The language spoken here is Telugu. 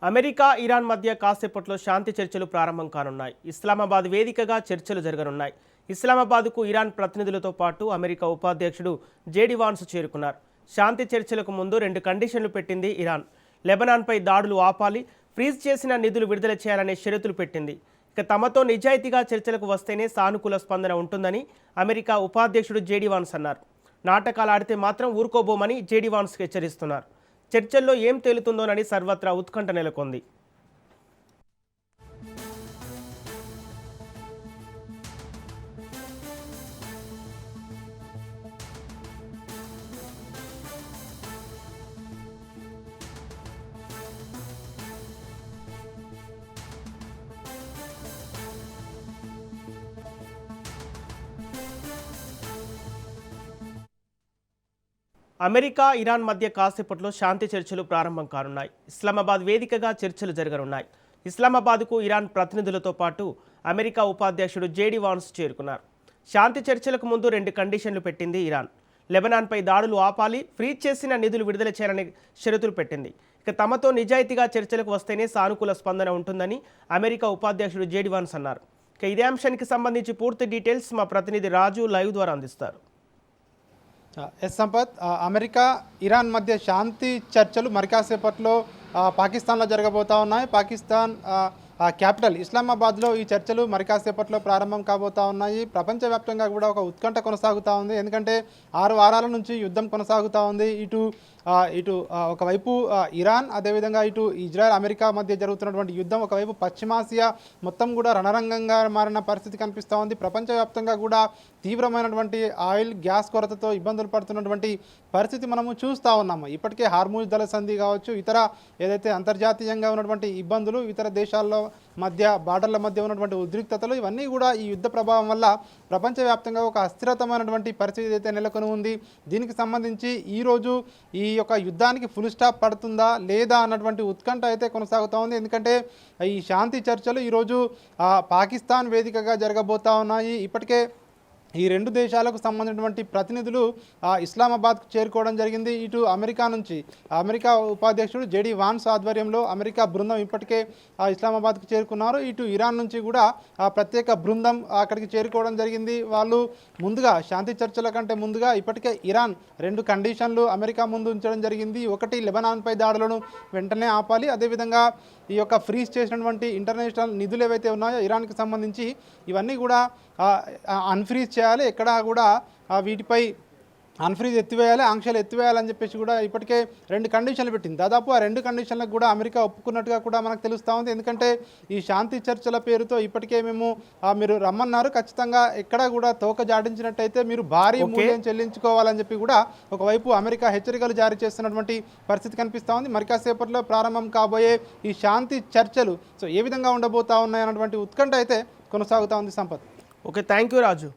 అమెరికా ఇరాన్ మధ్య కాసేపట్లో శాంతి చర్చలు ప్రారంభం కానున్నాయి. ఇస్లామాబాద్ వేదికగా చర్చలు జరగనున్నాయి. ఇస్లామాబాద్కు ఇరాన్ ప్రతినిధులతో పాటు అమెరికా ఉపాధ్యక్షుడు జేడీ వాన్స్ చేరుకున్నారు. శాంతి చర్చలకు ముందు 2 కండిషన్లు పెట్టింది ఇరాన్. లెబనాన్పై దాడులు ఆపాలి, ఫ్రీజ్ చేసిన నిధులు విడుదల చేయాలనే షరతులు పెట్టింది. ఇక తమతో నిజాయితీగా చర్చలకు వస్తేనే సానుకూల స్పందన ఉంటుందని అమెరికా ఉపాధ్యక్షుడు జేడీ వాన్స్ అన్నారు. నాటకాలు ఆడితే మాత్రం ఊరుకోబోమని జేడీ వాన్స్ హెచ్చరిస్తున్నారు. చర్చల్లో ఏం తేలుతుందోనని సర్వత్రా ఉత్కంఠ నెలకొంది. అమెరికా ఇరాన్ మధ్య కాసేపట్లో శాంతి చర్చలు ప్రారంభం కానున్నాయి. ఇస్లామాబాద్ వేదికగా చర్చలు జరగనున్నాయి. ఇస్లామాబాద్కు ఇరాన్ ప్రతినిధులతో పాటు అమెరికా ఉపాధ్యక్షుడు జేడీ వాన్స్ చేరుకున్నారు. శాంతి చర్చలకు ముందు 2 కండిషన్లు పెట్టింది ఇరాన్. లెబనాన్పై దాడులు ఆపాలి, ఫ్రీజ్ చేసిన నిధులు విడుదల చేయాలని షరతులు పెట్టింది. ఇక తమతో నిజాయితీగా చర్చలకు వస్తేనే సానుకూల స్పందన ఉంటుందని అమెరికా ఉపాధ్యక్షుడు జేడీ వాన్స్ అన్నారు. ఇక ఇదే అంశానికి సంబంధించి పూర్తి డీటెయిల్స్ మా ప్రతినిధి రాజు లైవ్ ద్వారా అందిస్తారు. ఎస్ సంపత్, అమెరికా ఇరాన్ మధ్య శాంతి చర్చలు మరి కాసేపట్లో పాకిస్తాన్లో జరగబోతా ఉన్నాయి. పాకిస్తాన్ క్యాపిటల్ ఇస్లామాబాద్లో ఈ చర్చలు మరి కాసేపట్లో ప్రారంభం కాబోతా ఉన్నాయి. ప్రపంచవ్యాప్తంగా కూడా ఒక ఉత్కంఠ కొనసాగుతూ ఉంది. ఎందుకంటే 6 వారాల నుంచి యుద్ధం కొనసాగుతూ ఉంది. ఇటు ఒకవైపు ఇరాన్, అదేవిధంగా ఇటు ఇజ్రాయెల్ అమెరికా మధ్య జరుగుతున్నటువంటి యుద్ధం, ఒకవైపు పశ్చిమాసియా మొత్తం కూడా రణరంగంగా మారిన పరిస్థితి కనిపిస్తూ ఉంది. ప్రపంచవ్యాప్తంగా కూడా తీవ్రమైనటువంటి ఆయిల్ గ్యాస్ కొరతతో ఇబ్బందులు పడుతున్నటువంటి పరిస్థితి మనము చూస్తూ ఉన్నాము. ఇప్పటికే హార్మూజ్ జలసంధి కావచ్చు, ఇతర ఏదైతే అంతర్జాతీయంగా ఉన్నటువంటి ఇబ్బందులు, ఇతర దేశాల్లో మధ్య బార్డర్ల మధ్య ఉన్నటువంటి ఉద్రిక్తతలు, ఇవన్నీ కూడా ఈ యుద్ధ ప్రభావం వల్ల ప్రపంచవ్యాప్తంగా ఒక అస్థిరతమైనటువంటి పరిస్థితి అయితే నెలకొని ఉంది. దీనికి సంబంధించి ఈరోజు ఈ యొక్క యుద్ధానికి ఫుల్ స్టాప్ పడుతుందా లేదా అన్నటువంటి ఉత్కంఠ అయితే కొనసాగుతూ ఉంది. ఎందుకంటే ఈ శాంతి చర్చలు ఈరోజు పాకిస్తాన్ వేదికగా జరగబోతూ ఉన్నాయి. ఇప్పటికే ఈ 2 దేశాలకు సంబంధించినటువంటి ప్రతినిధులు ఇస్లామాబాద్కు చేరుకోవడం జరిగింది. ఇటు అమెరికా నుంచి అమెరికా ఉపాధ్యక్షుడు జేడీ వాన్స్ ఆధ్వర్యంలో అమెరికా బృందం ఇప్పటికే ఇస్లామాబాద్కు చేరుకున్నారు. ఇటు ఇరాన్ నుంచి కూడా ప్రత్యేక బృందం అక్కడికి చేరుకోవడం జరిగింది. వాళ్ళు ముందుగా శాంతి చర్చల కంటే ముందుగా ఇప్పటికే ఇరాన్ 2 కండిషన్లు అమెరికా ముందు ఉంచడం జరిగింది. ఒకటి, లెబనాన్పై దాడులను వెంటనే ఆపాలి, అదేవిధంగా ఈ యొక్క ఫ్రీజ్ చేసినటువంటి ఇంటర్నేషనల్ నిధులు ఏవైతే ఉన్నాయో ఇరాన్కి సంబంధించి ఇవన్నీ కూడా అన్ఫ్రీజ్ చేయాలి, ఎక్కడా కూడా వీటిపై అన్ఫ్రీజ్ ఎత్తివేయాలి, ఆంక్షలు ఎత్తివేయాలని చెప్పేసి కూడా ఇప్పటికే 2 కండిషన్లు పెట్టింది. దాదాపు ఆ 2 కండిషన్లకు కూడా అమెరికా ఒప్పుకున్నట్టుగా కూడా మనకు తెలుస్తూ ఉంది. ఎందుకంటే ఈ శాంతి చర్చల పేరుతో ఇప్పటికే మీరు రమ్మన్నారు, ఖచ్చితంగా ఎక్కడా కూడా తోక జాడించినట్టయితే మీరు భారీ మూల్యం చెల్లించుకోవాలని చెప్పి కూడా ఒకవైపు అమెరికా హెచ్చరికలు జారీ చేస్తున్నటువంటి పరిస్థితి కనిపిస్తూ ఉంది. మరి కాసేపట్లో ప్రారంభం కాబోయే ఈ శాంతి చర్చలు ఏ విధంగా ఉండబోతా ఉన్నాయన్నటువంటి ఉత్కంఠ అయితే కొనసాగుతూ ఉంది. Sampath. Okay, thank you Raju.